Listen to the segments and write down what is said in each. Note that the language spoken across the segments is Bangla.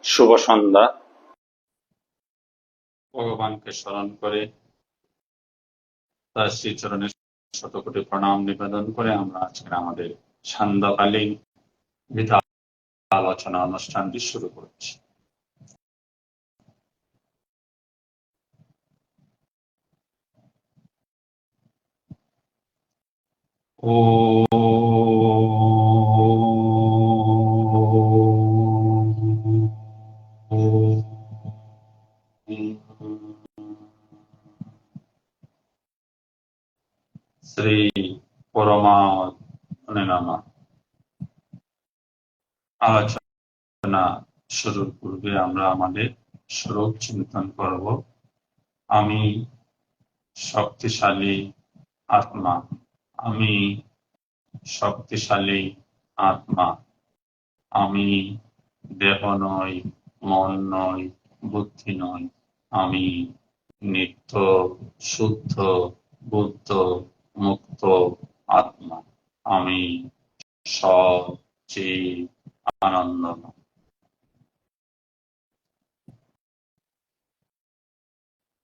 শুভ সন্ধ্যা। ভগবানকে স্মরণ করে তার শ্রীচরণে শতকোটি প্রণাম নিবেদন করে আমরা আজকের আমাদের সান্ধ্যকালীন গীতা আলোচনা অনুষ্ঠানটি শুরু করছি। শ্রী পরমাত্মনে নমঃ। আলোচনা শুরুর পূর্বে আমরা আমাদের স্বরূপ চিন্তন করব। আমি শক্তিশালী আত্মা, আমি শক্তিশালী আত্মা, আমি দেহ নই, মন নই, বুদ্ধি নই, আমি নিত্য শুদ্ধ বুদ্ধ মুক্ত আত্মা, আমি সচিব আনন্দময়।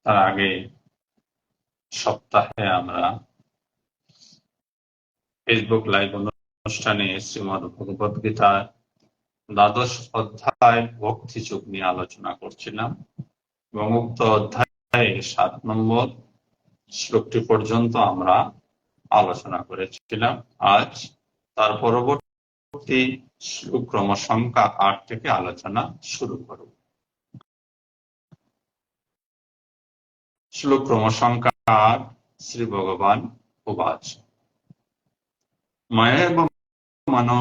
তার আগে সপ্তাহে আমরা ফেসবুক লাইভ অনুষ্ঠানে শ্রীমদ্ ভগবদ গীতার দ্বাদশ অধ্যায় ভক্তিযোগ নিয়ে আলোচনা করছিলাম এবং উক্ত অধ্যায়ে 7 নম্বর শ্লোকটি পর্যন্ত আমরা আলোচনা করেছিলাম। আজ তার পরবর্তী শ্লোক ক্রমসংখ্যা 8 থেকে আলোচনা শুরু করব। শ্লোক ক্রমসংখ্যা 8। শ্রী ভগবান উবাচ ময়েব মনো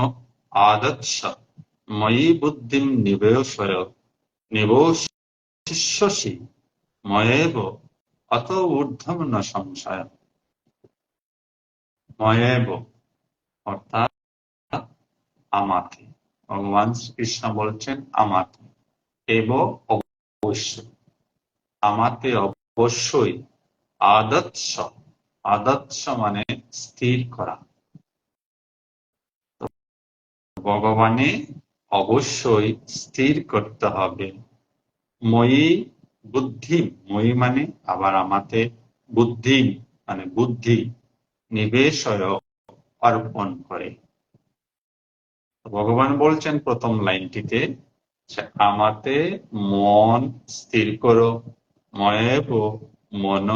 আদচ্ছ ময়ি বুদ্ধিম নিবেশয়সি ময়েব অত ঊর্ধ্বম ন সংশয়। ময়েব অর্থাৎ আমাতে, ভগবান শ্রীকৃষ্ণ বলছেন আমাতে, এব অবশ্যই, আমাতে অবশ্যই, আদৎস, আদৎস মানে স্থির করা, ভগবানে অবশ্যই স্থির করতে হবে। ময়ি বুদ্ধি, ময়ি মানে আবার আমাতে, বুদ্ধি মানে বুদ্ধি, নিবেশয় অর্পণ করে। ভগবান বলছেন প্রথম লাইনটিতে আমাতে মন স্থির করো, ময়েব মন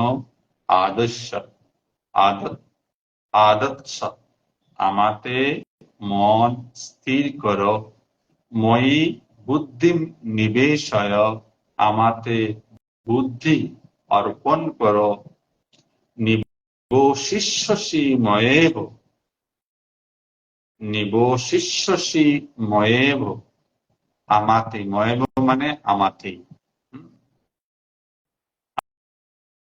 আদর্শ, আদর্শ, আমাতে মন স্থির করো, ময়ি বুদ্ধি নিবেশয়, আমাতে বুদ্ধি অর্পণ করো, নিবশিষ্যসি ময়েব, নিবশিষ্যসি ময়েব, আমাতে, ময়েব মানে আমাতেই,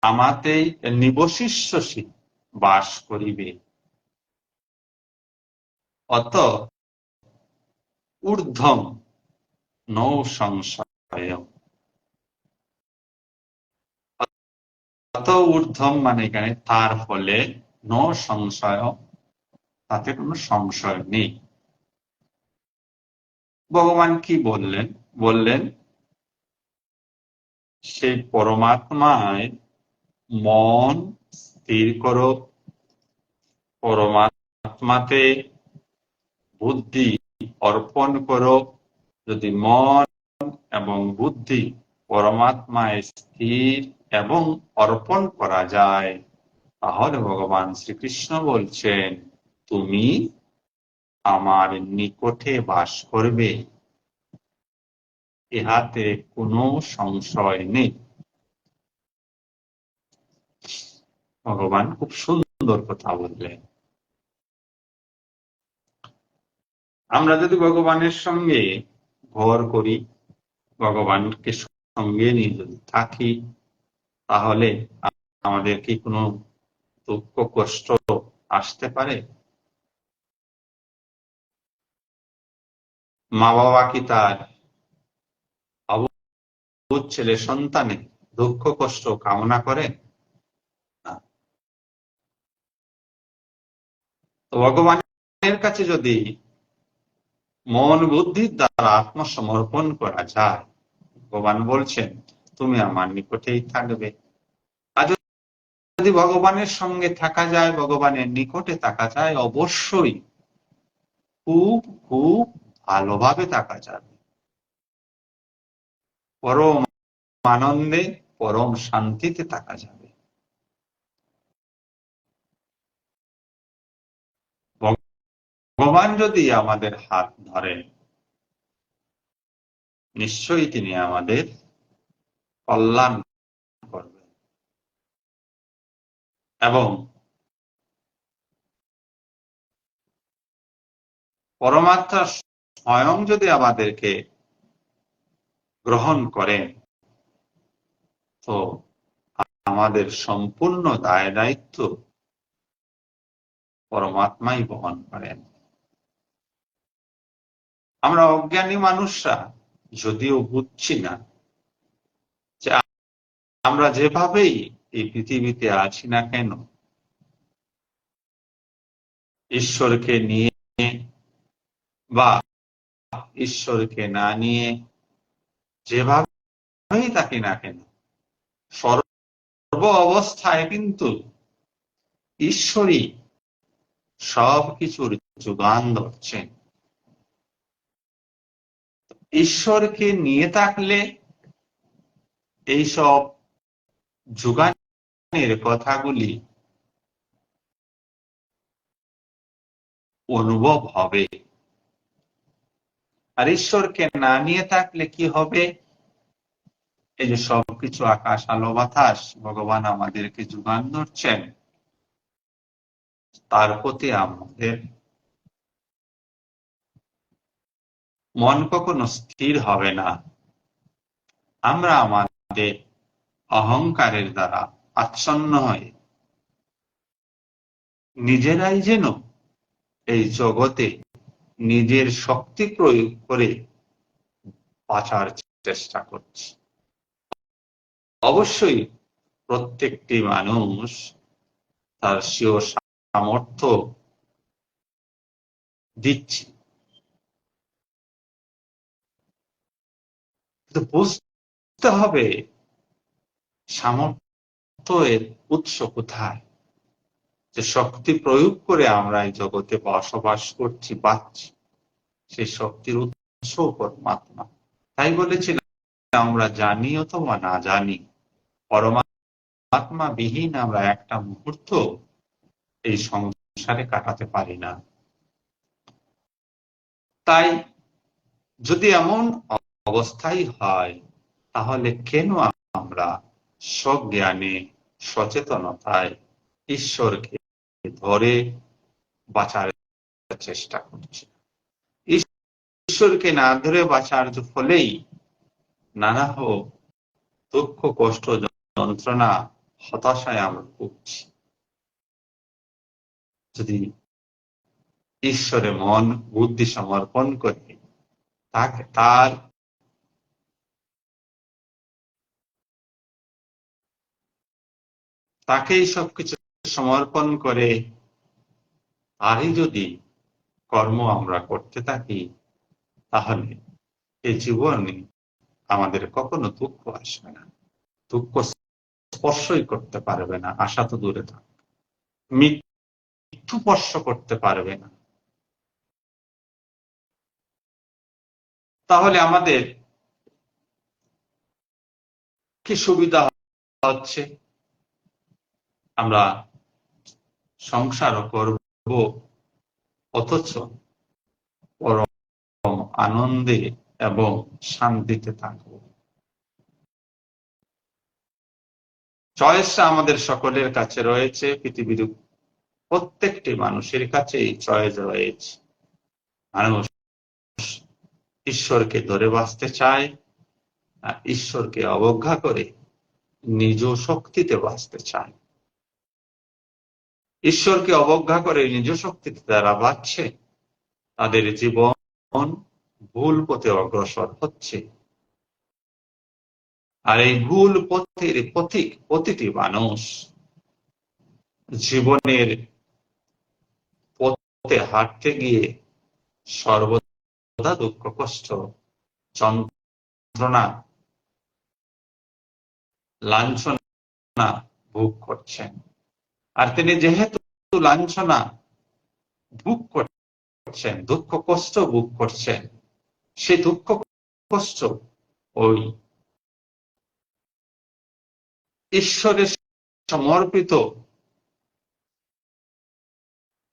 আমাতেই নিবশিষ্যসি বাস করিবে, অত ঊর্ধ্বম নৌ সংশয়, অত ঊর্ধ্বম মানে এখানে তার ফলে ন সংশয়, তাতে কোনো সংশয় নেই। ভগবান কি বললেন? বললেন সেই পরমাত্মায় মন স্থির করো, পরমাত্মাতে বুদ্ধি অর্পণ করো। যদি মন এবং বুদ্ধি পরমাত্মায় স্থির এবং অর্পণ করা যায়, তাহলে ভগবান শ্রীকৃষ্ণ বলছেন তুমি আমার নিকটে বাস করবে, ইহাতে কোনো সংশয় নেই। ভগবান খুব সুন্দর কথা বললেন। আমরা যদি ভগবানের সঙ্গে ঘর করি, ভগবানকে সঙ্গে নিয়ে যদি থাকি, তাহলে আমাদের কি কোনো দুঃখ কষ্ট আসতে পারে? মা বাবা কি তার অবুঝ ছেলে সন্তানে দুঃখ কষ্ট কামনা করে? না। তো ভগবানের কাছে যদি মন বুদ্ধির দ্বারা আত্মসমর্পণ করা যায়, ভগবান বলছেন তুমি আমার নিকটেই থাকবে। আর যদি ভগবানের সঙ্গে থাকা যায়, ভগবানের নিকটে থাকা যায়, অবশ্যই খুব খুব ভালোভাবে থাকা যাবে, পরম আনন্দে পরম শান্তিতে থাকা যাবে। ভগবান যদি আমাদের হাত ধরেন, নিশ্চয়ই তিনি আমাদের কল্যাণ করবেন, এবং পরমাত্মা স্বয়ং যদি আমাদেরকে গ্রহণ করেন, তো আমাদের সম্পূর্ণ দায় দায়িত্ব পরমাত্মাই বহন করেন। আমরা অজ্ঞানী মানুষরা যদিও বুঝছি না যে আমরা যেভাবেই এই পৃথিবীতে আছি না কেন, ঈশ্বরকে নিয়ে বা ঈশ্বরকে না নিয়ে যেভাবেই থাকি না কেন, সর্ব অবস্থায় কিন্তু ঈশ্বরই সবকিছুর যোগান ধরছেন। ঈশ্বরকে নিয়ে থাকলে এইসব যোগানের কথাগুলি অনুভব হবে। আর ঈশ্বরকে না নিয়ে থাকলে কি হবে? এই যে সবকিছু আকাশ আলো বাতাস ভগবান আমাদেরকে যোগান ধরছেন, তার প্রতি আমাদের মন কখনো স্থির হবে না। আমরা আমাদের অহংকারের দ্বারা আচ্ছন্ন হয়ে নিজেরাই যেন এই জগতে নিজের শক্তি প্রয়োগ করে বাঁচার চেষ্টা করছি। অবশ্যই প্রত্যেকটি মানুষ তার স্বীয় সামর্থ্য দিচ্ছে, কিন্তু বুঝতে হবে সামর্থ্যের উৎস কোথায়। যে শক্তি প্রয়োগ করে আমরা এই জগতে বসবাস করছি, বাঁচছি, সেই শক্তির উৎস পরমাত্মা। তাই বলেছিলাম, আমরা জানি অথবা না জানি, পরমাত্মা বিহীন আমরা একটা মুহূর্ত এই সংসারে কাটাতে পারি না। তাই যদি এমন অবস্থাই হয়, তাহলে কেন আমরা সজ্ঞানে সচেতনতায় ঈশ্বরকে ধরে বাঁচার চেষ্টা করছি? ঈশ্বরকে না ধরে বাঁচার ফলেই নানা দুঃখ কষ্ট যন্ত্রণা হতাশায় আমরা ভুগছি। যদি ঈশ্বরে মন বুদ্ধি সমর্পণ করে তাকেই সবকিছু সমর্পণ করে তারই যদি কর্ম আমরা করতে থাকি, তাহলে এই জীবনে আমাদের কখনো দুঃখ আসবে না, দুঃখ স্পর্শই করতে পারবে না, আশা তো দূরে থাক, মৃত্যু স্পর্শ করতে পারবে না। তাহলে আমাদের কি সুবিধা হচ্ছে? আমরা সংসারও করব, অথচ পরম আনন্দে এবং শান্তিতে থাকব। চয়েসটা আমাদের সকলের কাছে রয়েছে, পৃথিবীর প্রত্যেকটি মানুষের কাছে এই চয়েস রয়েছে। মানুষ ঈশ্বরকে ধরে বাঁচতে চায়, আর ঈশ্বরকে অবজ্ঞা করে নিজ শক্তিতে বাঁচতে চায়। ঈশ্বরকে অবজ্ঞা করে নিজ শক্তিতে যারা বাঁচছে, তাদের জীবন ভুল পথে অগ্রসর হচ্ছে। আর এই ভুল পথের পথিক প্রতিটি মানুষ জীবনের পথে হাঁটতে গিয়ে সর্বদা ক্ষুধা, দুঃখ, কষ্ট, যন্ত্রণা, লাঞ্ছনা ভোগ করছেন। আর তিনি যেহেতু লাঞ্ছনা ভোগ করছেন, দুঃখ কষ্ট ভোগ করছেন, সেই দুঃখ কষ্ট ওই ঈশ্বরের সমর্পিত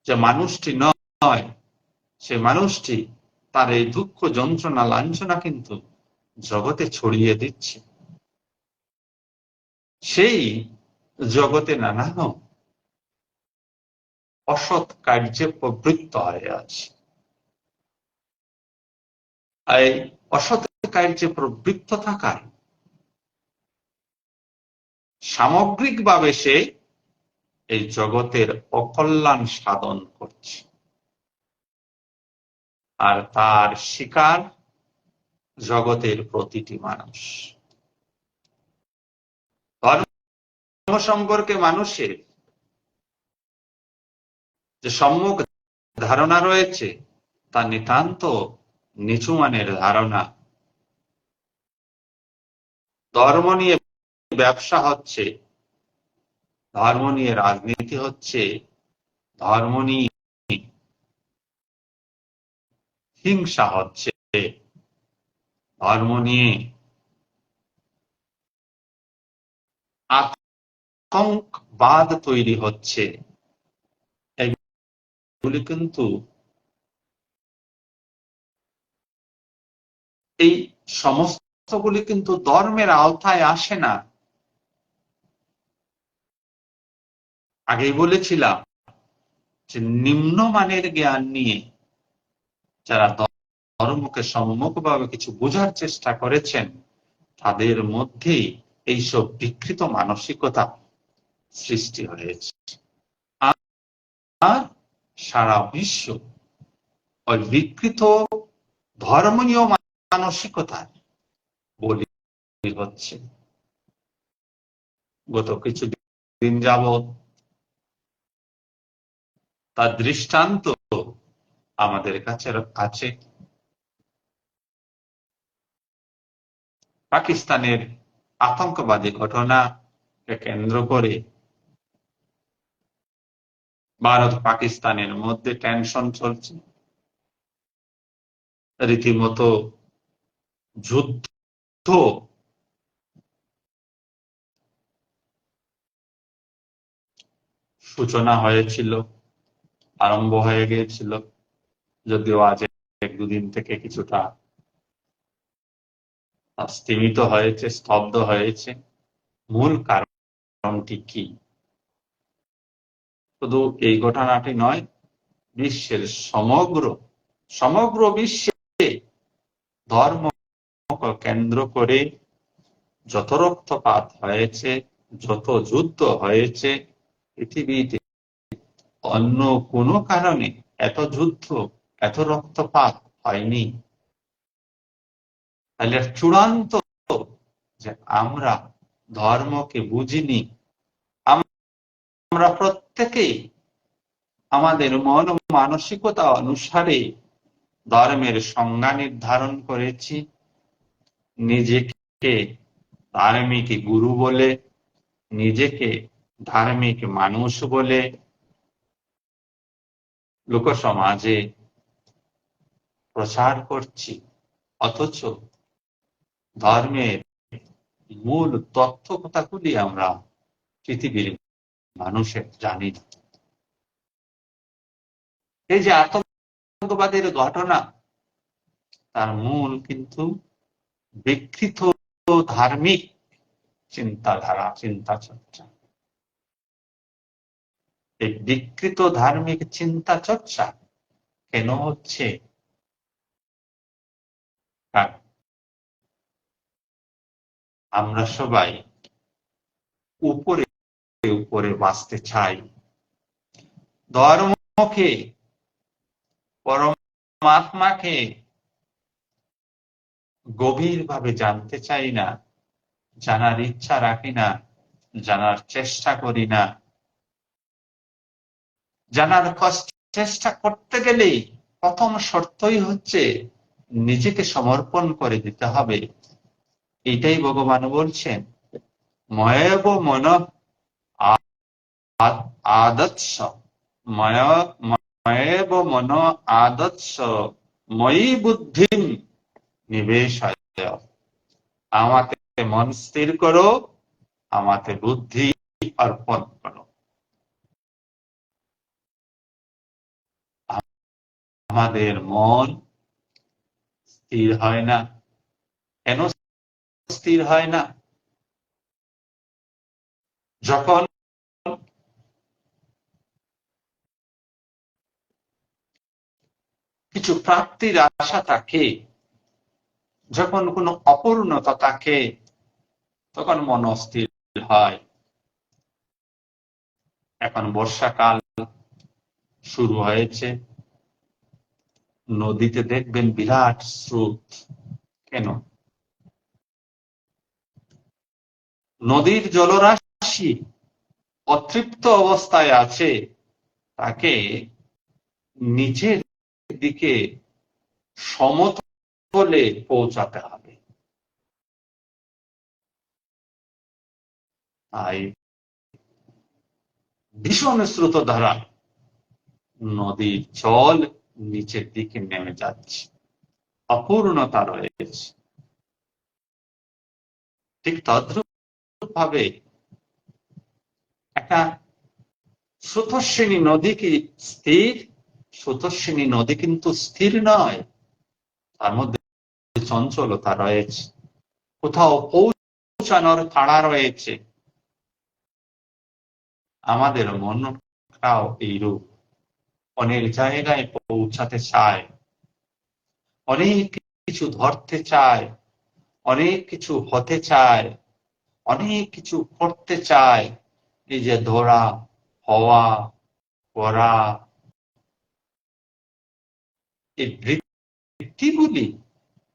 যে মানুষটি নয়, সে মানুষটি তার এই দুঃখ যন্ত্রণা লাঞ্ছনা কিন্তু জগতে ছড়িয়ে দিচ্ছে। সেই জগতে নানান অসৎ কার্যে প্রবৃত্ত হয়ে আছে। এই অসৎ কার্যে প্রবৃত্ত থাকায় সামগ্রিকভাবে সে এই জগতের অকল্যাণ সাধন করছে, আর তার শিকার জগতের প্রতিটি মানুষ। ধর্ম সম্পর্কে মানুষের যে সম্যক ধারণা রয়েছে তা নিতান্ত নিচু মানের ধারণা। ধর্ম নিয়ে ব্যবসা হচ্ছে, ধর্ম নিয়ে রাজনীতি হচ্ছে, ধর্ম নিয়ে হিংসা হচ্ছে, ধর্ম নিয়ে আতঙ্কবাদ তৈরি হচ্ছে। এগুলি কিন্তু এই সমস্তগুলি কিন্তু ধর্মের আওতায় আসে না। আগেই বলেছিলাম যে নিম্নমানের জ্ঞান নিয়ে যারা ধর্মকে সম্মুখভাবে কিছু বোঝার চেষ্টা করেছেন, তাদের মধ্যেই এইসব বিকৃত মানসিকতা সৃষ্টি হয়েছে। আর সারা বিশ্ব ওই বিকৃত ধর্মীয় মানসিকতার বলি হচ্ছে। গত কিছুদিন যাবৎ তার দৃষ্টান্ত আমাদের কাছে আছে। পাকিস্তানের আতঙ্কবাদী ঘটনাকে কেন্দ্র করে ভারত পাকিস্তানের মধ্যে টেনশন চলছে, রীতিমতো যুদ্ধ সূচনা হয়েছিল, আরম্ভ হয়ে গিয়েছিল, যদিও আজ এক দুদিন থেকে কিছুটা স্তীমিত হয়েছে, স্তব্ধ হয়েছে। মূল কারণটি কি? শুধু এই ঘটনাটি নয়, বিশ্বের সমগ্র বিশ্বে ধর্ম কেন্দ্র করে যত রক্তপাত হয়েছে, যত যুদ্ধ হয়েছে, পৃথিবীতে অন্য কোনো কারণে এত যুদ্ধ, এত রক্তপাত হয়নি। তাহলে চূড়ান্ত যে আমরা ধর্মকে বুঝিনি, আমরা প্রত্যেকেই আমাদের মন মানসিকতা অনুসারে ধর্মের সংজ্ঞা নির্ধারণ করেছি, নিজেকে ধার্মিক গুরু বলে, নিজেকে ধার্মিক মানুষ বলে লোক সমাজে প্রচার করছি, অথচ ধর্মের মূল তথ্য কথাগুলি আমরা পৃথিবীর মানুষের জানি না। এই যে আতঙ্কবাদের ঘটনা, তার মূল কিন্তু বিকৃত ধার্মিক চিন্তাধারা, চিন্তা চর্চা। এই বিকৃত ধার্মিক চিন্তা চর্চা কেন হচ্ছে? আমরা সবাই উপরে উপরে বাঁচতে চাই, ধর্মকে, পরমাত্মাকে গভীরভাবে জানতে চাই না, জানার ইচ্ছা রাখি না, জানার চেষ্টা করি না। জানার চেষ্টা করতে গেলেই প্রথম শর্তই হচ্ছে নিজেকে সমর্পণ করে দিতে হবে। এটাই ভগবান বলছেন, ময়েব মন আদৎস, ময়েব মন আদৎস ময়ি বুদ্ধিম নিবেশয়। আমাতে মন স্থির করো, আমাতে বুদ্ধি অর্পণ করো। আমাদের মন স্থির হয় না। কেন স্থির হয় না? যখন কিছু প্রাপ্তির আশা থাকে, যখন কোনো অপূর্ণতা থাকে, তখন মন অস্থির হয়। এখন বর্ষাকাল শুরু হয়েছে, নদীতে দেখবেন বিরাট স্রোত। কেন? নদীর জলরাশি অতৃপ্ত অবস্থায় আছে, তাকে নিচের দিকে সমতলে পৌঁছাতে হবে। তাই ভীষণ স্রোত ধারা নদীর জল নিচের দিকে নেমে যাচ্ছে, অপূর্ণতা রয়েছে। ঠিক তদ্রূপ ভাবে একটা স্রোতস্বিনী নদী কি স্থির? স্রোতস্বিনী নদী কিন্তু স্থির নয়, তার মধ্যে চঞ্চলতা রয়েছে, কোথাও পৌঁছানোর তাড়া রয়েছে। আমাদের মনটাও এইরূপ, অনেক জায়গায় পৌঁছাতে চায়, অনেক কিছু ধরতে চায়, অনেক কিছু হতে চায়, অনেক কিছু করতে চায়। এই যে ধরা, হওয়া, করা, এই বৃত্তিগুলি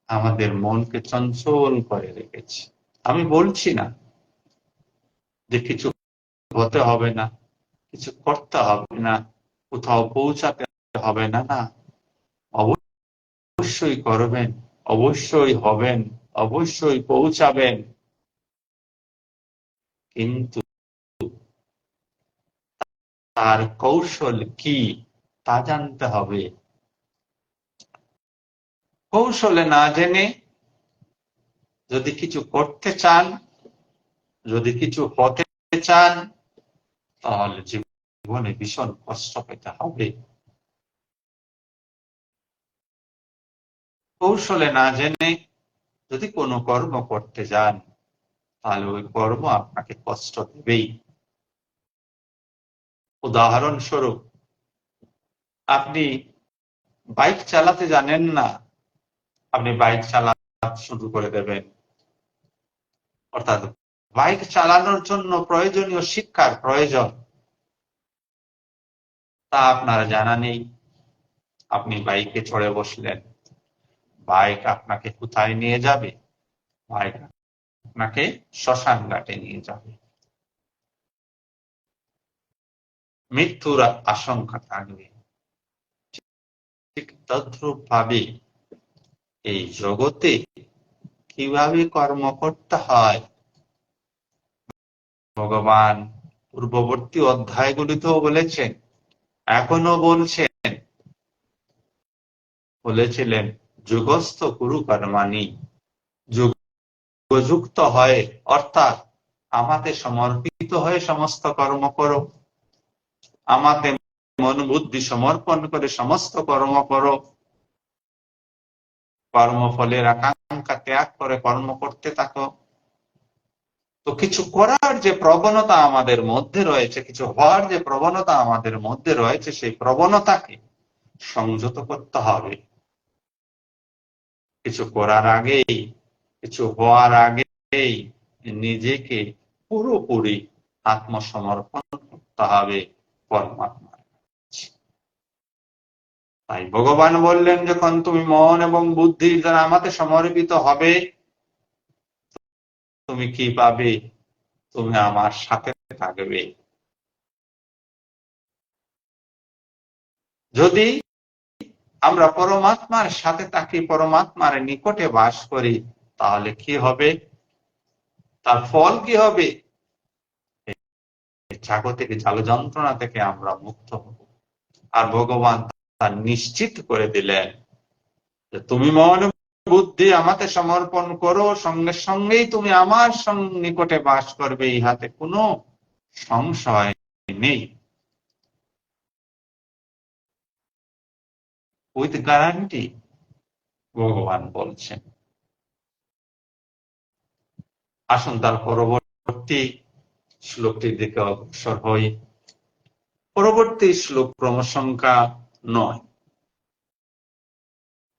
আমাদের মনকে চঞ্চল করে রেখেছে। আমি বলছি না যে কিছু হতে হবে না, কিছু করতে হবে না, কোথাও পৌঁছাতে হবে না। না, অবশ্যই করবেন, অবশ্যই হবেন, অবশ্যই পৌঁছাবেন, কিন্তু তার কৌশল কি তা জানতে হবে। কৌশলে না জেনে যদি কিছু করতে চান, যদি কিছু হতে চান, তাহলে জীবনে ভীষণ কষ্ট পেতে হবে। কৌশলে না জেনে যদি কোনো কর্ম করতে যান, তাহলে ওই কর্ম আপনাকে কষ্ট দেবেই। উদাহরণস্বরূপ, আপনি বাইক চালাতে জানেন না, আপনি বাইক চালাতে শুরু করে দেবেন। অর্থাৎ বাইক চালানোর জন্য প্রয়োজনীয় শিক্ষার প্রয়োজন, তা আপনার জানা নেই। আপনি বাইকে চড়ে বসলেন, বাইক আপনাকে কোথায় নিয়ে যাবে? বাইক আপনাকে শ্মশান ঘাটে নিয়ে যাবে। মৃত্যুর আশঙ্কা থাকবে। ঠিক তদ্রূপ ভাবে এই জগতে কিভাবে কর্ম করতে হয়, ভগবান পূর্ববর্তী অধ্যায়গুলিতেও বলেছেন, এখনো বলেছিলেন, যুগস্থ কুরু কর্মাণি, যুগযুক্ত হয়, অর্থাৎ আমাতে সমর্পিত হয়ে সমস্ত কর্ম করো, আমাতে মন বুদ্ধি সমর্পণ করে সমস্ত কর্ম করো। কর্মফলের আকাঙ্ক্ষা ত্যাগ করে কর্ম করতে থাকো। তো কিছু করার যে প্রবণতা আমাদের মধ্যে রয়েছে, কিছু হওয়ার যে প্রবণতা আমাদের মধ্যে রয়েছে, সেই প্রবণতাকে সংযত করতে হবে। কিছু করার আগেই, কিছু হওয়ার আগেই নিজেকে পুরোপুরি আত্মসমর্পণ করতে হবে পরমাত্মার কাছে। তাই ভগবান বললেন, যখন তুমি মন এবং বুদ্ধির দ্বারা আমাকে সমর্পিত হবে, তুমি কি পাবে? তুমি আমার সাথে থাকবে। যদি আমরা পরমাত্মার সাথে থাকি, পরমাত্মার নিকটে বাস করি, তাহলে কি হবে? তার ফল কি হবে? জাগতিক জাল যন্ত্রণা থেকে আমরা মুক্ত হব। আর ভগবান তা নিশ্চিত করে দিলেন যে তুমি মন বুদ্ধি আমাকে সমর্পণ করো, সঙ্গে সঙ্গেই তুমি আমার নিকটে বাস করবে, ইহাতে কোনো সংশয় নেই। উইথ গ্যারান্টি ভগবান বলছেন। আসুন তার পরবর্তী শ্লোকটির দিকে অগ্রসর হই। পরবর্তী শ্লোক ক্রমসংখ্যা 9।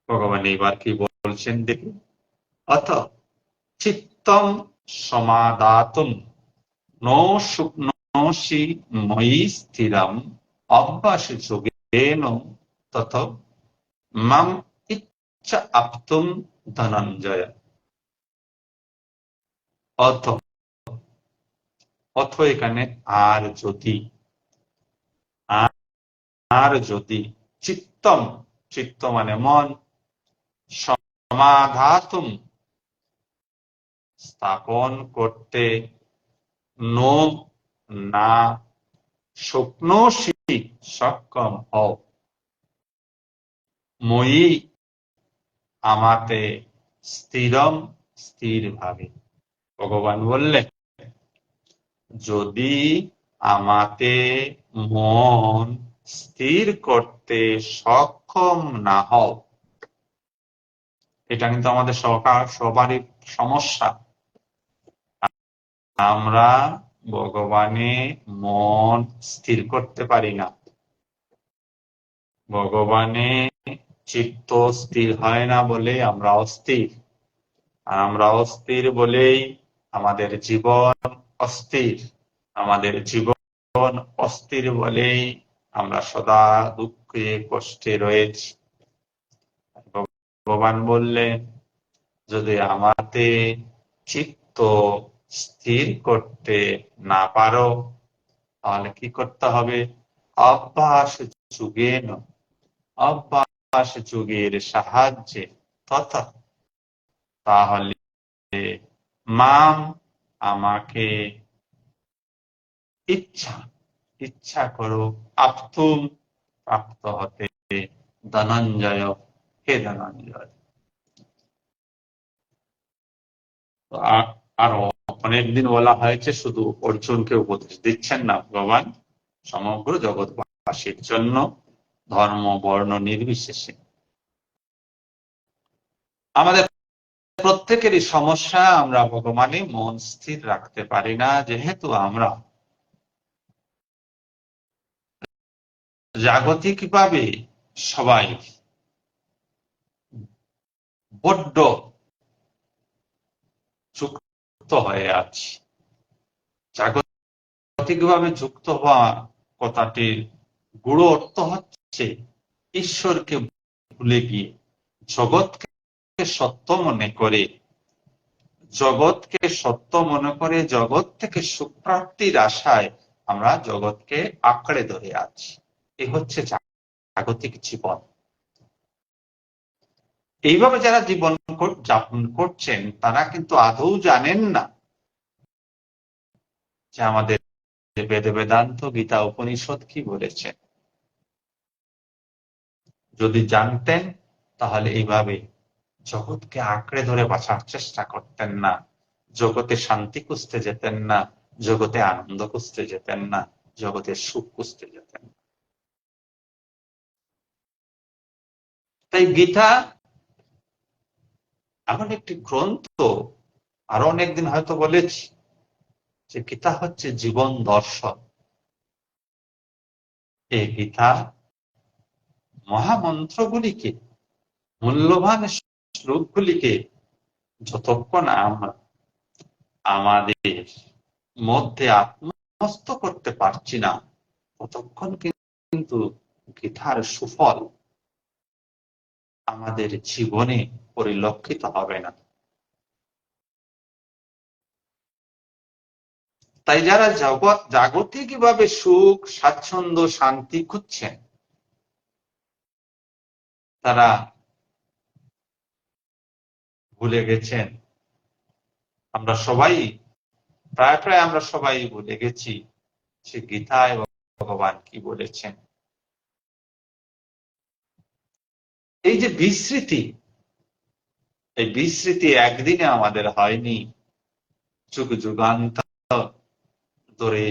ভগবান এবার কি বলছেন দেখি। অথ চিত্তম সমাদাতুম নো শুকনোষি ময়ি স্থিরম অভ্যাস যোগেন তথ মাম ইচ্ছা আপ্তুম ধনঞ্জয়। অথ, অথ এখানে আর যদি, আর যদি, চিত্তম, চিত্ত মানে মন, সমাধাতুম স্থাপন করতে, নো না, স্বপ্নসি সক্ষম হও, মই আমাতে স্থিরম স্থির ভাবে। ভগবান বললেন যদি আমাতে মন স্থির করতে সক্ষম না হও, এটা কিন্তু আমাদের সবারই সমস্যা। আমরা ভগবানে মন স্থির করতে পারি না, ভগবানে চিত্ত স্থির হয় না বলে আমরা অস্থির, আর আমরা অস্থির বলেই আমাদের জীবন অস্থির, আমাদের জীবন অস্থির বলেই আমরা সদা দুঃখে কষ্টে রয়েছি। ভগবান বললেন যদি আমাতে চিত্ত স্থির করতে না পারো, তাহলে কি করতে হবে? অভ্যাস যুগেন, অভ্যাস যুগের সাহায্যে, তথা তাহলে মাম আমাকে ইচ্ছা, ইচ্ছা করো, আপ্তুম প্রাপ্ত হতে, ধনঞ্জয় হে ধনঞ্জয়। আরো অনেকদিন বলা হয়েছে, শুধু অর্জুনকে উপদেশ দিচ্ছেন না ভগবান, সমগ্র জগৎবাসীর জন্য, ধর্ম বর্ণ নির্বিশেষে। আমাদের প্রত্যেকেরই সমস্যা, আমরা ভগবানে মন স্থির রাখতে পারি না, যেহেতু আমরা জাগতিকভাবে সবাই বড্ড যুক্ত হয়ে আছি। জাগতিকভাবে যুক্ত হওয়া কথাটির গুড় অর্থ হচ্ছে ঈশ্বরকে ভুলে গিয়ে জগৎকে সত্য মনে করে, জগৎকে সত্য মনে করে জগৎ থেকে সুখ প্রাপ্তির আশায় আমরা জগৎকে আঁকড়ে ধরে আছি। এ হচ্ছে জাগতিক জীবন। এইভাবে যারা জীবন যাপন করছেন তারা কিন্তু আদৌ জানেন না যে আমাদের বেদ বেদান্ত গীতা উপনিষদ কি বলেছে। যদি জানতেন তাহলে এইভাবে জগৎকে আঁকড়ে ধরে বাঁচার চেষ্টা করতেন না, জগতে শান্তি খুঁজতে যেতেন না, জগতে আনন্দ খুঁজতে যেতেন না, জগতে সুখ খুঁজতে যেতেন। তাই গীতা এমন একটি গ্রন্থ, আরো অনেকদিন হয়তো বলেছি যে গীতা হচ্ছে জীবন দর্শন। এই গীতা মহামন্ত্রগুলিকে, মূল্যবান শ্লোকগুলিকে যতক্ষণ আমরা আমাদের মধ্যে আত্মস্থ করতে পারছি না, ততক্ষণ কিন্তু গীতার সুফল আমাদের জীবনে পরিলক্ষিত হবে না। তাই যারা জাগতিকভাবে সুখ, স্বাচ্ছন্দ্য, শান্তি খুঁজছেন, তারা ভুলে গেছেন। আমরা সবাই প্রায় আমরা সবাই ভুলে গেছি সে গীতায় ভগবান কি বলেছেন। এই যে বিস্মৃতি, এই বিস্মৃতি একদিনে আমাদের হয়নি, যুগ যুগান্তর ধরে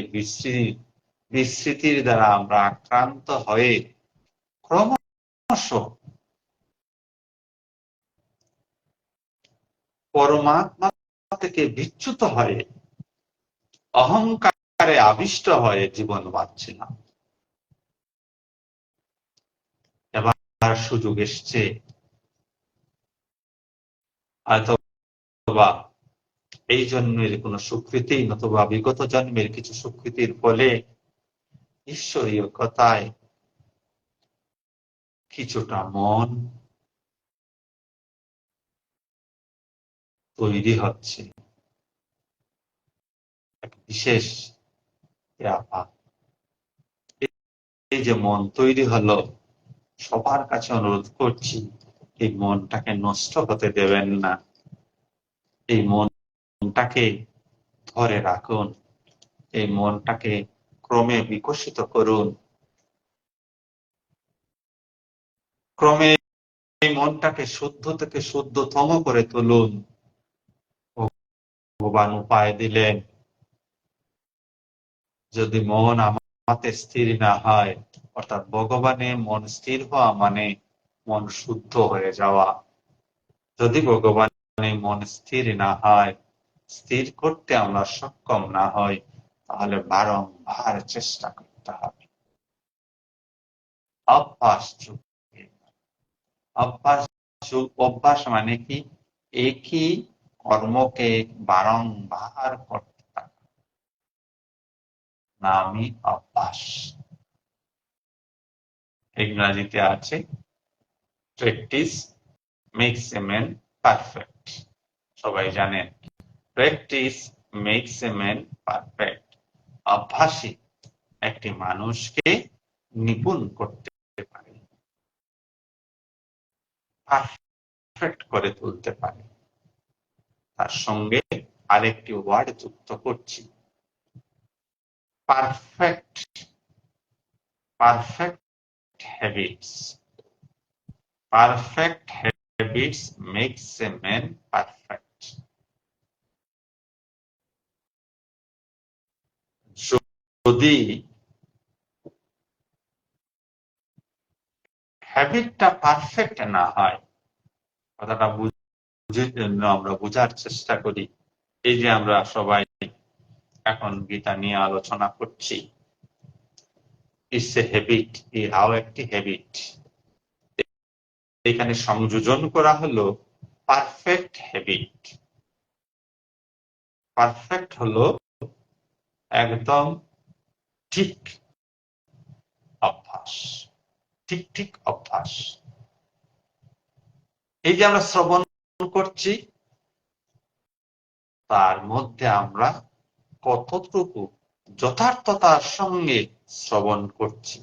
বিস্মৃতির দ্বারা আমরা আক্রান্ত হয়ে ক্রমশ পরমাত্মা থেকে বিচ্যুত হয়ে অহংকারে আবিষ্ট হয়ে জীবন বাঁচছিলাম। এবার সুযোগ এসছে, হয়তোবা এই জন্মের কোন সুকৃতি নতুবা বিগত জন্মের কিছু সুকৃতির ফলে ঈশ্বরীয় কথায় কিছুটা মন তৈরি হচ্ছে। এক বিশেষ এই যে মন তৈরি হলো, সবার কাছে অনুরোধ করছি এই মনটাকে নষ্ট হতে দেবেন না, এই মনটাকে ধরে রাখুন, এই মনটাকে ক্রমে বিকশিত করুন, ক্রমে এই মনটাকে শুদ্ধ থেকে শুদ্ধতম করে তুলুন। ভগবান উপায় দিলেন, যদি মন আমাতে স্থির না হয়, অর্থাৎ ভগবানে মন স্থির হওয়া মানে মন শুদ্ধ হয়ে যাওয়া। যদি ভগবানে মন স্থির না হয়, স্থির করতে আমরা সক্ষম না হই, তাহলে বারংবার চেষ্টা করতে হবে। অভ্যাস অভ্যাস অভ্যাস মানে কি? একই কর্মকে বারংবার করতে থাকা নামই অভ্যাস। ইংরাজিতে আছে practice makes a man perfect. সবাই জানেন practice makes a man perfect. অভ্যাসই একটি মানুষকে নিপুণ করতে পারে, পারফেক্ট করে তুলতে পারে। তার সঙ্গে আরেকটি ওয়ার্ড যুক্ত করছি, perfect. Perfect habits, perfect habits makes a man perfect. যদি হ্যাবিটটা পারফেক্ট না হয়, কথাটা আমরা বোঝার চেষ্টা করি। এই যে আমরা সবাই এখন গীতা নিয়ে আলোচনা করছি, ইটস এ হ্যাবিট, ইহাও একটি হ্যাবিট। এখানে সংযোজন করা হলো পারফেক্ট হ্যাবিট। পারফেক্ট হলো একদম ঠিক অভ্যাস, ঠিক ঠিক অভ্যাস। এই যে আমরা শ্রবণ করছি, তার মধ্যে আমরা কতটুকু যথার্থতার সঙ্গে শ্রবণ করছি।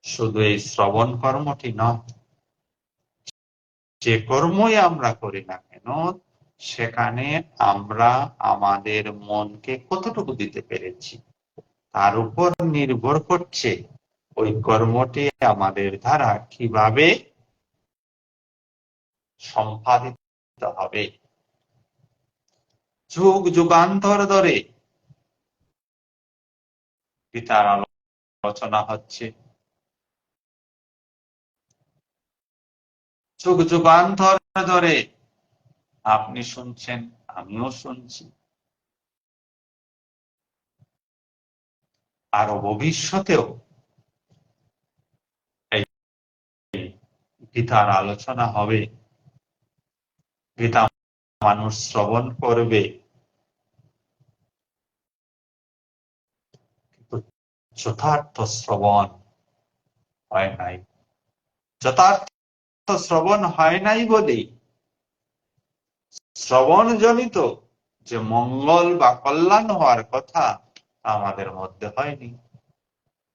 শুধু এই শ্রবণ কর্মটি নয়, যে কর্মই আমরা করি না কেন, সেখানে আমরা আমাদের মনকে কতটুকু দিতে পেরেছি তার উপর নির্ভর করছে ওই কর্মটি আমাদের দ্বারা কিভাবে সম্পাদিত হবে। যুগ যুগান্তর ধরে গীতার আলোচনা হচ্ছে, যুগ যুগান্তর ধরে আপনি শুনছেন, আমিও শুনছি, আরো ভবিষ্যতেও এই গীতার আলোচনা হবে, গীতা মানুষ শ্রবণ করবে, কিন্তু যথার্থ শ্রবণ হয় নাই। যথার্থ শ্রবণ হয় নাই বলেই শ্রবণ জনিত যে মঙ্গল বা কল্যাণ হওয়ার কথা আমাদের মধ্যে হয়নি,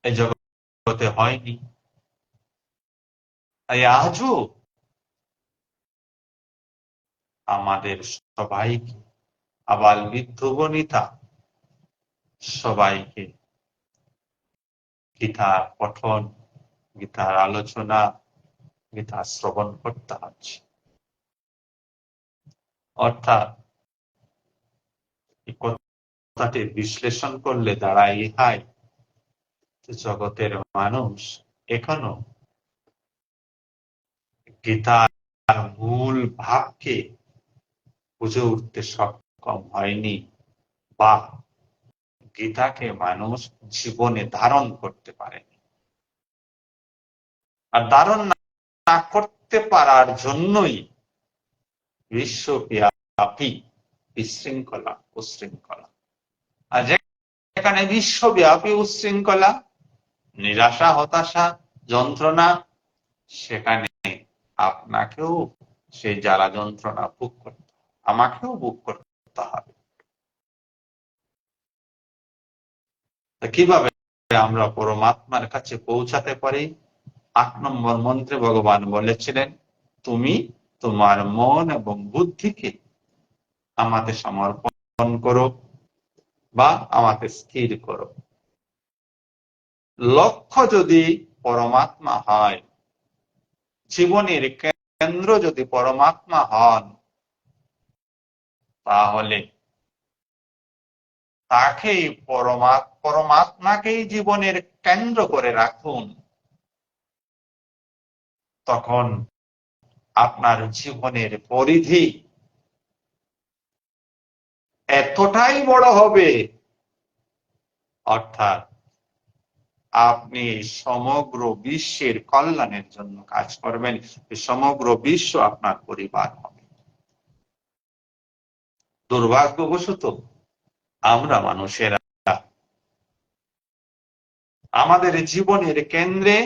এই জগতে হয়নি। তাই আজও আমাদের সবাইকে, আবাল বৃদ্ধ বনিতা সবাইকে গীতার পঠন, গীতার আলোচনা, গীতা শ্রবণ করতে হচ্ছে। অর্থাৎ এই কথাটি বিশ্লেষণ করলে দাঁড়ায় ইহাই, জগতের মানুষ এখনো গীতার মূল ভাবকে বুঝে উঠতে সক্ষম হয়নি, বা গীতাকে মানুষ জীবনে ধারণ করতে পারেনি। আর ধারণ না করতে পারার জন্যই বিশ্বব্যাপী বিশৃঙ্খলা, উশৃঙ্খলা। আর যেখানে বিশ্বব্যাপী উশৃঙ্খলা, নিরাশা, হতাশা, যন্ত্রণা, সেখানে আপনাকেও সেই জ্বালা যন্ত্রণা ভোগ করতে, আমাকেও ভোগ করতে হবে। কিভাবে আমরা পরমাত্মার কাছে পৌঁছাতে পারি? ৮ নম্বর মন্ত্রে ভগবান বলেছিলেন, তুমি তোমার মন এবং বুদ্ধিকে আমাকে সমর্পণ করো বা আমাকে স্থির করো। লক্ষ্য যদি পরমাত্মা হয়, জীবনের কেন্দ্র যদি পরমাত্মা হন, তাহলে তাকেই পরমাত্মাকেই জীবনের কেন্দ্র করে রাখুন। তখন আপনার জীবনের পরিধি এতটাই বড় হবে, অর্থাৎ আপনি সমগ্র বিশ্বের কল্যাণের জন্য কাজ করবেন। সমগ্র বিশ্ব আপনার পরিবার হবে। দুর্ভাগ্যবশত আমরা মানুষেরা আমাদের জীবনের কেন্দ্রে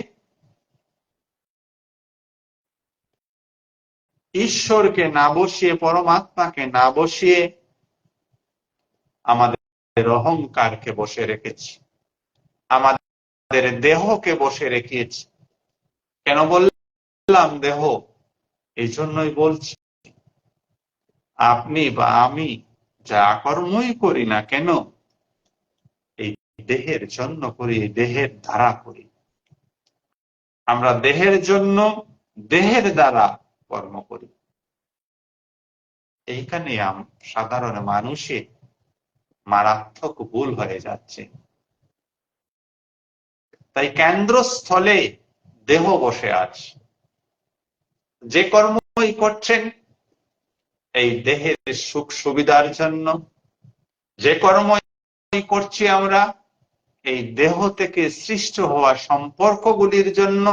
ঈশ্বরকে না বসিয়ে, পরমাত্মাকে না বসিয়ে আমাদের অহংকারকে বসে রেখেছি, আমাদের দেহকে বসে রেখেছি। কেন বললাম দেহ? এই জন্যই বলছি, আপনি বা আমি যা কর্মই করি না কেন, এই দেহের জন্য করি, দেহের দ্বারা করি। আমরা দেহের জন্য, দেহের দ্বারা কর্ম করি। এইখানে সাধারণ মানুষের মারাত্মক ভুল হয়ে যাচ্ছে। তাই কেন্দ্রস্থলে দেহ বসে আছে। যে কর্মই করছেন এই দেহের সুখ সুবিধার জন্য, যে কর্মই করছি আমরা এই দেহ থেকে সৃষ্ট হওয়া সম্পর্কগুলির জন্য।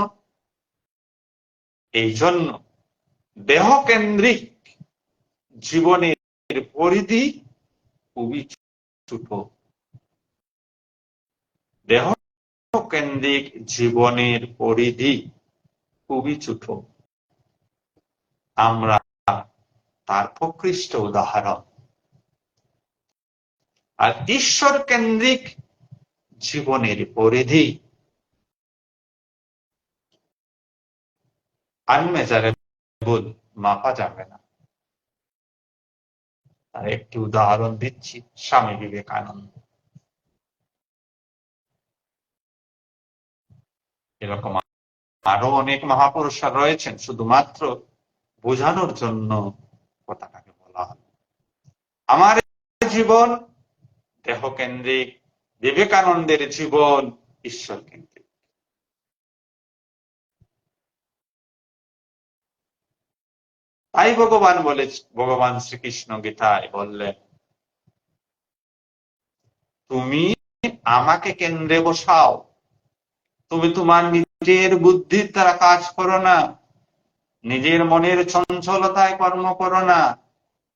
এই জন্য দেহ কেন্দ্রিক জীবনের পরিধি খুবই ছোট। দেহ কেন্দ্রিক জীবনের পরিধি খুবই ছোট। আমরা তার প্রকৃষ্ট উদাহরণ। আর ঈশ্বর কেন্দ্রিক জীবনের পরিধি আনমেজারেবল, মাপা যাবে না। তার একটি উদাহরণ দিচ্ছি, স্বামী বিবেকানন্দ। এরকম আরো অনেক মহাপুরুষরা রয়েছেন, শুধুমাত্র বোঝানোর জন্য কথাটাকে বলা হলো। আমার জীবন দেহ কেন্দ্রিক, বিবেকানন্দের জীবন ঈশ্বর কেন্দ্রিক। তাই ভগবান শ্রীকৃষ্ণ গীতায় বললেন, তুমি আমাকে কেন্দ্রে বসাও, তুমি তোমার নিজের বুদ্ধির দ্বারা কাজ করো না, নিজের মনের চঞ্চলতায় কর্ম করো না।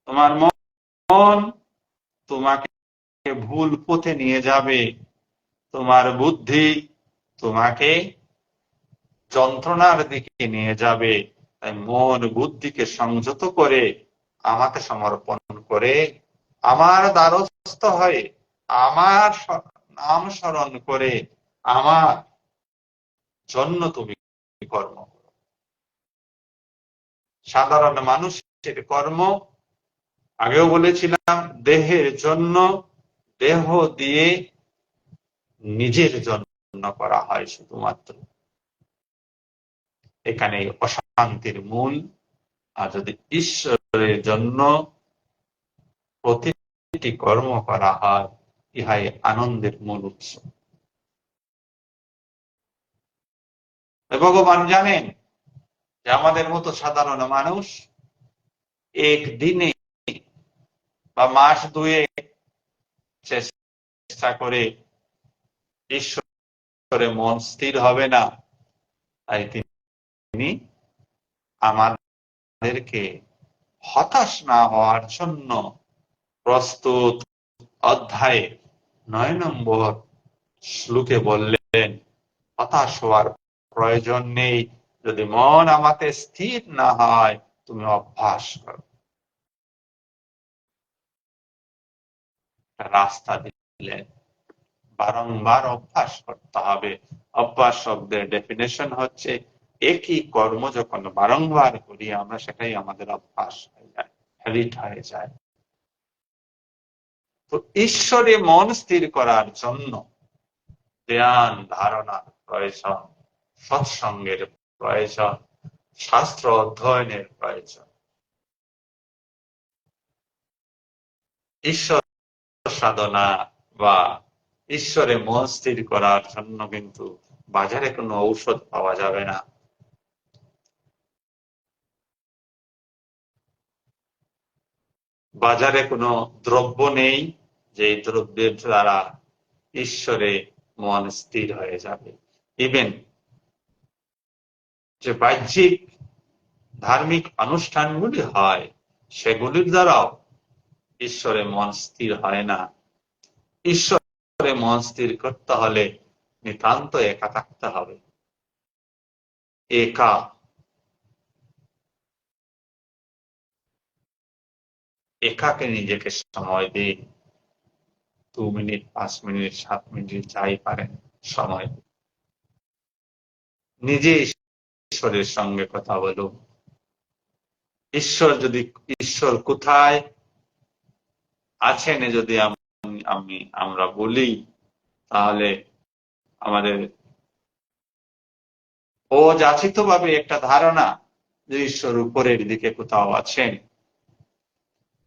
তোমার মন তোমাকে ভুল পথে নিয়ে যাবে, তোমার বুদ্ধি তোমাকে যন্ত্রণার দিকে নিয়ে যাবে। তাই মন বুদ্ধিকে সংযত করে আমাকে সমর্পণ করে আমার দ্বারস্থ হয়ে আমার নাম স্মরণ করে আমার জন্য তুমি কর্ম করো। সাধারণ মানুষের কর্ম আগেও বলেছিলাম দেহের জন্য, দেহ দিয়ে নিজের জন্য করা হয় শুধুমাত্র। এখানে অশান্তির মূল। আর যদি ঈশ্বরের জন্য প্রতিটি কর্ম করা হয়, ইহাই আনন্দের মূল উৎস। ভগবান জানেন যে আমাদের মতো সাধারণ মানুষ একদিনে বা মাস দুয়েক চেষ্টা করে ঈশ্বরে মন স্থির হবে না। তাই তিনি আমাদেরকে হতাশ না হওয়ার জন্য প্রস্তুত অধ্যায়ে 9 নম্বর শ্লোকে বললেন, হতাশ হওয়ার প্রয়োজন নেই, যদি মন আমাতে স্থির না হয় তুমি অভ্যাস করো। রাস্তা দিলেন, বারংবার অভ্যাস করতে হবে। অভ্যাস শব্দের ডেফিনেশন হচ্ছে একই কর্ম যখন বারংবার করি আমরা, সেটাই আমাদের অভ্যাস হয়ে যায়, হ্যাবিট হয়ে যায়। তো ঈশ্বরে মন স্থির করার জন্য ধ্যান ধারণার প্রয়োজন, সৎসঙ্গের প্রয়োজন, শাস্ত্র অধ্যয়নের প্রয়োজন। ঈশ্বর সাধনা বা ঈশ্বরে মন স্থির করার জন্য কিন্তু বাজারে কোনো ঔষধ পাওয়া যাবে না। বাজারে কোনো দ্রব্য নেই যে দ্রব্যের দ্বারা ঈশ্বরে মন স্থির হয়ে যাবে। ইভেন যে বাহ্যিক ধার্মিক অনুষ্ঠানগুলি হয় সেগুলির দ্বারাও ঈশ্বরে মন স্থির হয় না। ঈশ্বরে মন স্থির করতে হলে নিতান্ত একা থাকতে হবে। একা একাকে নিজেকে সময় দিন, 2 মিনিট, 5 মিনিট, 7 মিনিট যাই পারেন সময় নিজে ঈশ্বরের সঙ্গে কথা বলুন। ঈশ্বর কোথায় আছেন যদি আমরা বলি, তাহলে আমাদের অযাচিত ভাবে একটা ধারণা যে ঈশ্বর উপরের দিকে কোথাও আছেন।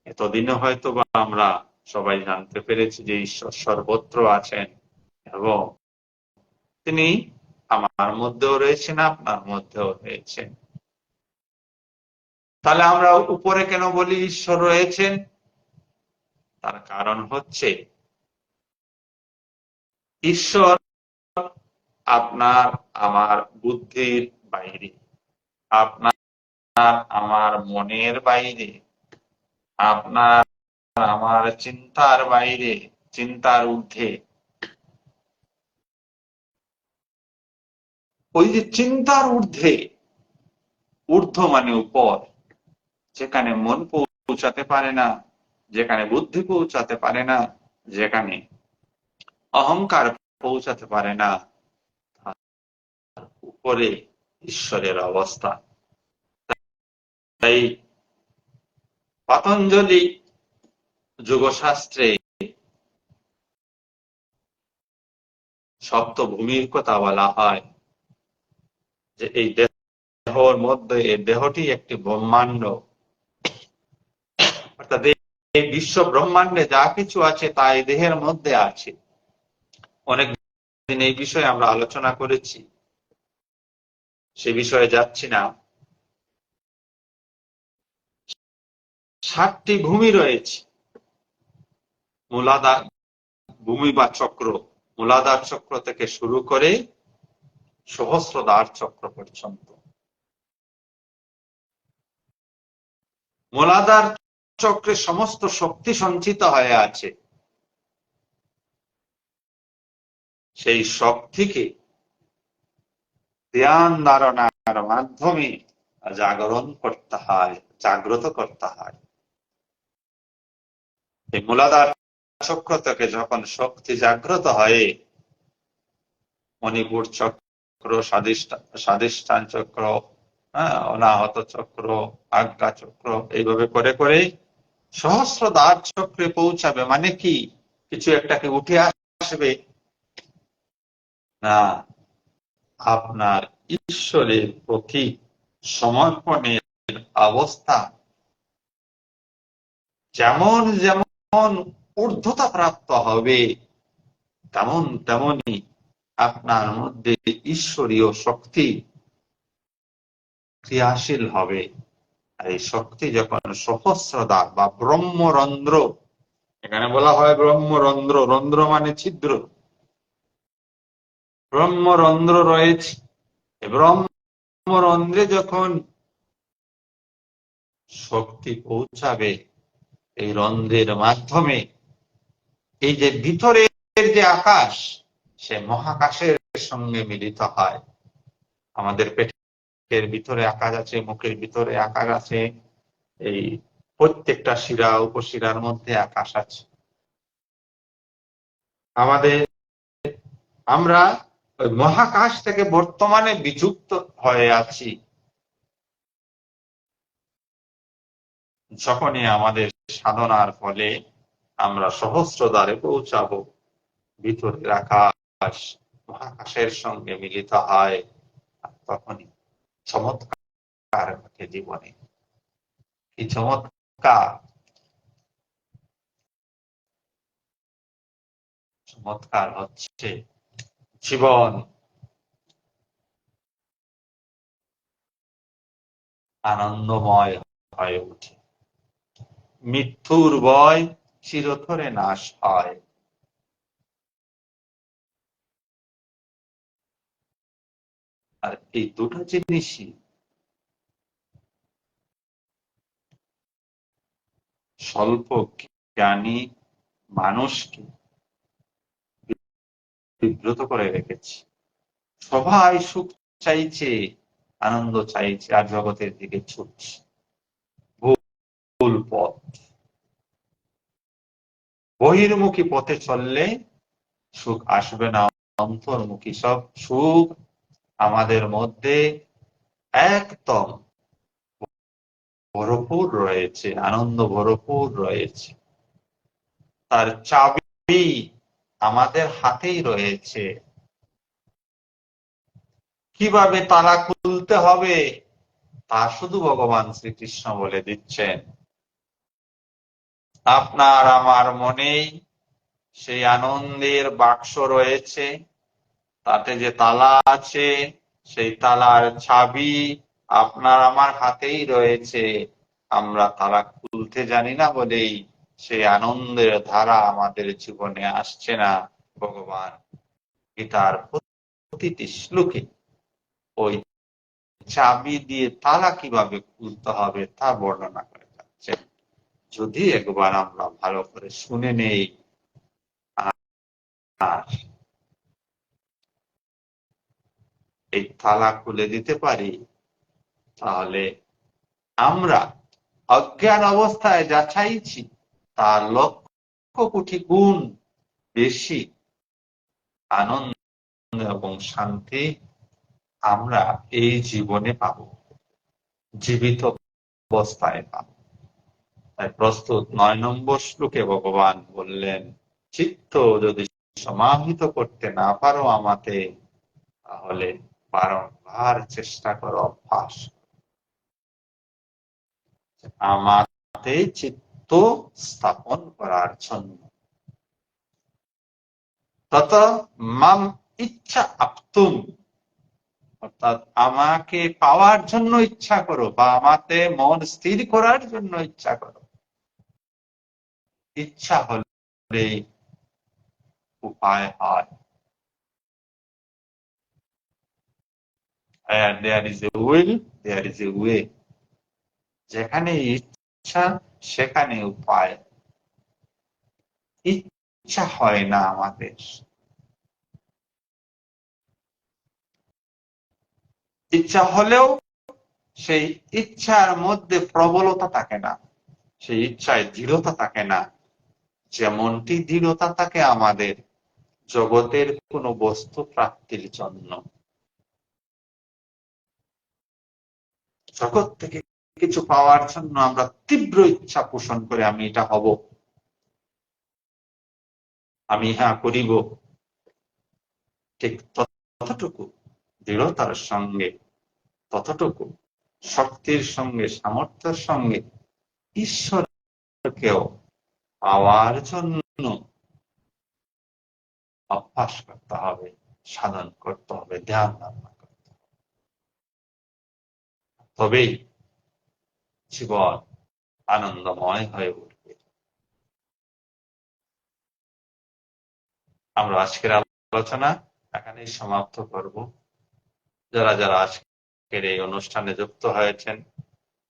এতদিনে হয়তো বা আমরা সবাই জানতে পেরেছি যে ঈশ্বর সর্বত্র আছেন এবং তিনি আমার মধ্যেও রয়েছেন, আপনার মধ্যেও রয়েছেন। তাহলে আমরা উপরে কেন বলি ঈশ্বর রয়েছেন? তার কারণ হচ্ছে ঈশ্বর আপনার আমার বুদ্ধির বাইরে, আপনার আমার মনের বাইরে, আপনার আমার চিন্তার বাইরে, চিন্তার ঊর্ধ্বে। ওই যে চিন্তার ঊর্ধ্বে, ঊর্ধ্ব মানে উপর, যেখানে মন পৌঁছাতে পারে না, যেখানে বুদ্ধি পৌঁছাতে পারে না, যেখানে অহংকার পৌঁছাতে পারে না, উপরে ঈশ্বরের অবস্থা। তাই পতঞ্জলি যোগশাস্ত্রে সপ্তভূমির কথা বলা হয়, যে এই দেহর মধ্যে, এই দেহটি একটি ব্রহ্মাণ্ড, অর্থাৎ এই বিশ্ব ব্রহ্মাণ্ডে যা কিছু আছে তা এই দেহের মধ্যে আছে। অনেক দিন এই বিষয়ে আমরা আলোচনা করেছি, সে বিষয়ে যাচ্ছি না। 7টি ভূমি রয়েছে, মূলাধার ভূমি বা চক্র, মূলাধার চক্র থেকে শুরু করে সহস্রধার চক্র পর্যন্ত। মূলাধার চক্রে সমস্ত শক্তি সঞ্চিত হয়ে আছে। সেই শক্তিকে ধ্যান ধারণার মাধ্যমে জাগরণ করতে হয়, জাগ্রত করতে হয়। এই মূলাধার চক্র থেকে যখন শক্তি জাগ্রত হয়, মণিপুর চক্র, স্বাধিষ্ঠান চক্র, হ্যাঁ, অনাহত চক্র, আজ্ঞা চক্র, এইভাবে করে করে সহস্রধার চক্রে পৌঁছাবে। মানে কি কিছু একটাকে উঠে আসবে না, আপনার ঈশ্বরের প্রতি সমর্পণের অবস্থা যেমন যেমন ঊর্ধ্বতা প্রাপ্ত হবে, তেমন তেমনি আপনার মধ্যে ঈশ্বরীয় শক্তি ক্রিয়াশীল হবে। আর এই শক্তি যখন সহস্রধার বা ব্রহ্মরন্ধ্র, এখানে বলা হয় ব্রহ্মরন্ধ্র, রন্ধ্র মানে ছিদ্র, ব্রহ্মরন্ধ্র রয়েছে। ব্রহ্মরন্ধ্রে যখন শক্তি পৌঁছাবে, এই রন্ধ্রের মাধ্যমে এই যে ভিতরের যে আকাশ, সে মহাকাশের সঙ্গে মিলিত হয়। আমাদের পেটের ভিতরে আকাশ আছে, মুখের ভিতরে আকাশ আছে, এই প্রত্যেকটা শিরা উপশিরার মধ্যে আকাশ আছে। আমরা ওই মহাকাশ থেকে বর্তমানে বিযুক্ত হয়ে আছি। যখনই আমাদের সাধনার ফলে আমরা সহস্রদ্বারে পৌঁছাবো, ভিতরের আকাশ মহাকাশের সঙ্গে মিলিত হয়, তখনই চমৎকার ঘটে জীবনে। কি চমৎকার! চমৎকার হচ্ছে জীবন, আনন্দময় হয়ে ওঠে। মৃত্যুর ভয় চিরতরে নাশ হয়। আর এই দুটো জিনিসই স্বল্প জ্ঞানী মানুষকে বিব্রত করে রেখেছে। সবাই সুখ চাইছে, আনন্দ চাইছে, আর জগতের দিকে ছুটছে। ভুল পথ। বহির্মুখী পথে চললে সুখ আসবে না, অন্তর্মুখী সব সুখ আমাদের মধ্যে একদম ভরপুর রয়েছে, আনন্দ ভরপুর রয়েছে। তার চাবি আমাদের হাতেই রয়েছে। কিভাবে তালা খুলতে হবে তা শুধু ভগবান শ্রীকৃষ্ণ বলে দিচ্ছেন। আপনার আমার মনেই সেই আনন্দের বাক্স রয়েছে, তাতে যে তালা আছে, সেই তালার চাবি আপনার আমার হাতেই রয়েছে। আমরা তালা খুলতে জানি না বলেই সেই আনন্দের ধারা আমাদের জীবনে আসছে না। ভগবান গীতার প্রতিটি শ্লোকে ওই চাবি দিয়ে তালা কিভাবে খুলতে হবে তা বর্ণনা করে যাচ্ছেন। যদি একবার আমরা ভালো করে শুনে নেই আর এই তালা খুলে দিতে পারি, তাহলে আমরা অজ্ঞান অবস্থায় যা চাইছি তার লক্ষ কোটি গুণ বেশি আনন্দ এবং শান্তি আমরা এই জীবনে পাব, জীবিত অবস্থায় পাব। তাই প্রস্তুত 9 নম্বর শ্লোকে ভগবান বললেন, চিত্ত যদি সমাহিত করতে না পারো আমাতে, তাহলে বারংবার চেষ্টা করো, অভ্যাস আমাতে চিত্ত স্থাপন করার জন্য। তত মাম ইচ্ছা আপতুম, অর্থাৎ আমাকে পাওয়ার জন্য ইচ্ছা করো বা আমাতে মন স্থির করার জন্য ইচ্ছা করো। ইচ্ছা হলে উপায় হয়। There is a will, there is a way. যেখানে ইচ্ছা সেখানে উপায়। ইচ্ছা হয় না আমাদের, ইচ্ছা হলেও সেই ইচ্ছার মধ্যে প্রবলতা থাকে না, সেই ইচ্ছায় দৃঢ়তা থাকে না। যেমনটি দৃঢ়তা থাকে আমাদের জগতের কোনো বস্তু প্রাপ্তির জন্য। জগৎ থেকে কিছু পাওয়ার জন্য আমরা তীব্র ইচ্ছা পোষণ করে আমি এটা হব, আমি ইহা করিব, ঠিক ততটুকু দৃঢ়তার সঙ্গে, ততটুকু শক্তির সঙ্গে, সামর্থ্যের সঙ্গে ঈশ্বরকেও পাওয়ার জন্য অভ্যাস করতে হবে, সাধন করতে হবে, ধ্যান ধারণা করতে হবে। তবেই জীবন আনন্দময় হয়ে উঠবে। আমরা আজকের আলোচনা এখানেই সমাপ্ত করব। যারা যারা আজকের এই অনুষ্ঠানে যুক্ত হয়েছেন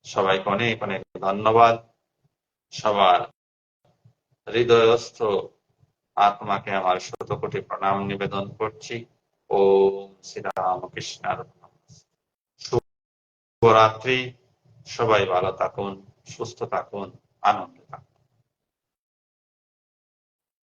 সবাইকে অনেক অনেক ধন্যবাদ। সবার হৃদয়স্থ আত্মাকে আমার শতকোটি প্রণাম নিবেদন করছি। ওম শ্রীরামকৃষ্ণার্পণম। শুভরাত্রি। সবাই ভালো থাকুন, সুস্থ থাকুন, আনন্দে থাকুন।